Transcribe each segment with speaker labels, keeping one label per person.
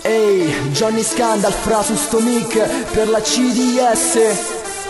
Speaker 1: Ehi, Johnny Scandal fra su sto mic per la CDS.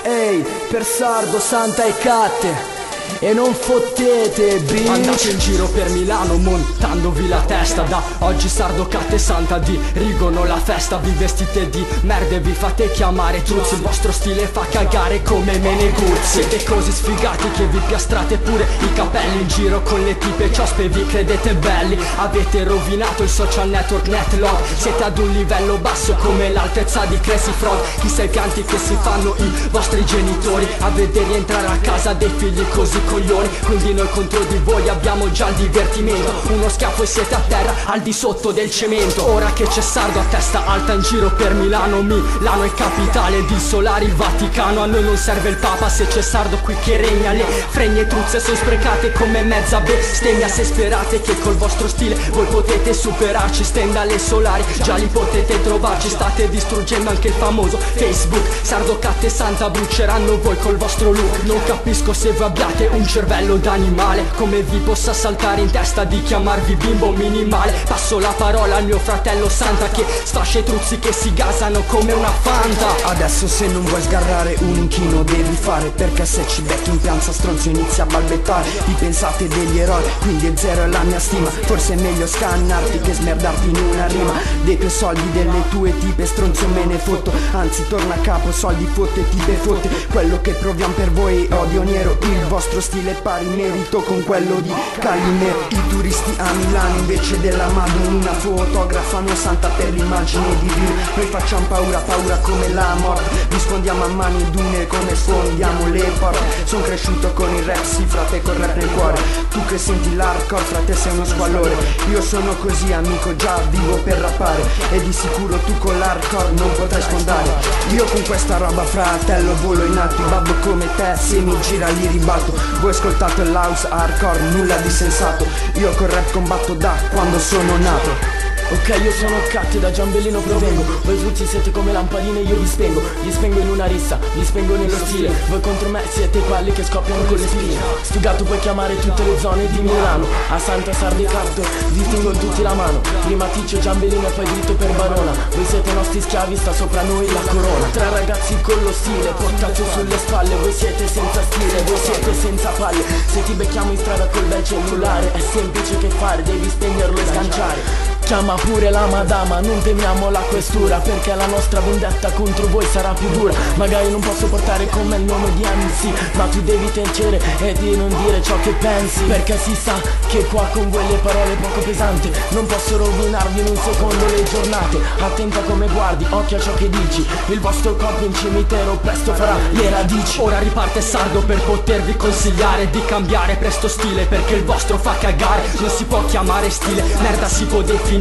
Speaker 1: Ehi, per Sardo, Santa e Catte. E non fottete, bitch.
Speaker 2: Andate in giro per Milano montandovi la testa. Da oggi Sardo, Catte e Santa dirigono la festa. Vi vestite di merda e vi fate chiamare truzzi. Il vostro stile fa cagare come Meneguzzi. Siete così sfigati che vi piastrate pure i capelli. In giro con le tipe ciospe vi credete belli. Avete rovinato il social network Netlog. Siete ad un livello basso come l'altezza di Crazy Frog. Chissà i pianti che si fanno i vostri genitori a vedere rientrare a casa dei figli così coglioni. Quindi noi contro di voi abbiamo già il divertimento. Uno schiaffo e siete a terra al di sotto del cemento. Ora che c'è Sardo a testa alta in giro per Milano. Milano è capitale di Solari, il Vaticano. A noi non serve il Papa se c'è Sardo qui che regna. Le fregne truzze sono sprecate come mezza bestemmia. Se sperate che col vostro stile voi potete superarci, Stendhal e Solari già li potete trovarci. State distruggendo anche il famoso Facebook. Sardo, Catte e Santa bruceranno voi col vostro look. Non capisco se voi abbiate un cervello d'animale, come vi possa saltare in testa di chiamarvi bimbo minimale. Passo la parola al mio fratello Santa che sfascia i truzzi che si gasano come una Fanta.
Speaker 1: Adesso se non vuoi sgarrare un inchino devi fare, perché se ci becchi in piazza stronzo inizia a balbettare. Vi pensate degli eroi, quindi è zero la mia stima. Forse è meglio scannarti che smerdarti in una rima. Dei tuoi soldi, delle tue tipe, stronzo me ne fotto. Anzi torna a capo, soldi fotte, tipe fotte. Quello che proviamo per voi è odio nero. Il vostro stile è pari merito con quello di Calimero. I turisti a Milano invece della Madonna fotografano Santa per l'immagine divina. Noi facciamo paura, paura come la morte. Vi sfondiamo a mani dune come sfondiamo le porte. Son cresciuto con il rap, sì frate, col rap nel cuore. Tu che senti l'hardcore, frate sei uno squallore. Io sono così amico, già vivo per rappare. E di sicuro tu con l'hardcore non potrai sfondare. Io con questa roba fratello volo in alto. Babbo come te se mi gira li ribalto. Voi ascoltate l'house hardcore, nulla di sensato. Io col rap combatto da quando sono nato.
Speaker 3: Ok, io sono Catte, da Giambellino provengo. Voi tutti siete come lampadine, io vi spengo in una rissa, vi spengo nello stile. Voi contro me siete quelli che scoppiano con le spine. Sfigato puoi chiamare tutte le zone di Milano. A Santa, Sardo e Catte vi tengo tutti la mano. Prima Ticcio, Giambellino e poi dritto per Barona. Voi siete nostri schiavi, sta sopra noi la corona. Tre ragazzi con lo stile, portato sulle spalle. Voi siete senza stile, voi siete senza palle. Se ti becchiamo in strada col bel cellulare è semplice che fare, devi spegnerlo e sganciare. Chiama pure la madama, non temiamo la questura, perché la nostra vendetta contro voi sarà più dura. Magari non posso portare con me il nome di MC, ma tu devi tacere e di non dire ciò che pensi, perché si sa che qua con voi le parole poco pesanti non posso rovinarvi in un secondo le giornate. Attenta come guardi, occhio a ciò che dici. Il vostro corpo in cimitero presto farà le radici.
Speaker 2: Ora riparte Sardo per potervi consigliare di cambiare presto stile, perché il vostro fa cagare. Non si può chiamare stile, merda si può definire.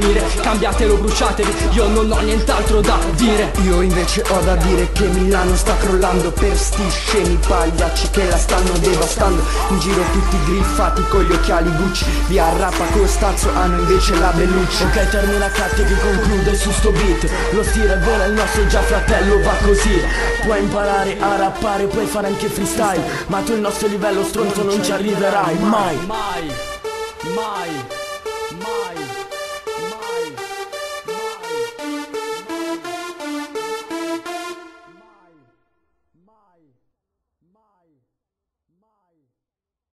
Speaker 2: Cambiatelo, bruciatevi, io non ho nient'altro da dire.
Speaker 1: Io invece ho da dire che Milano sta crollando per sti scemi pagliacci che la stanno devastando. In giro tutti griffati con gli occhiali Gucci. Via Rappa Costanzo hanno invece la Bellucci.
Speaker 3: Ok, termina Catte che conclude su sto beat. Lo stile è buono, il nostro già fratello va così. Puoi imparare a rappare, puoi fare anche freestyle, ma tu il nostro livello stronzo non ci arriverai mai.
Speaker 2: Mai, mai, mai.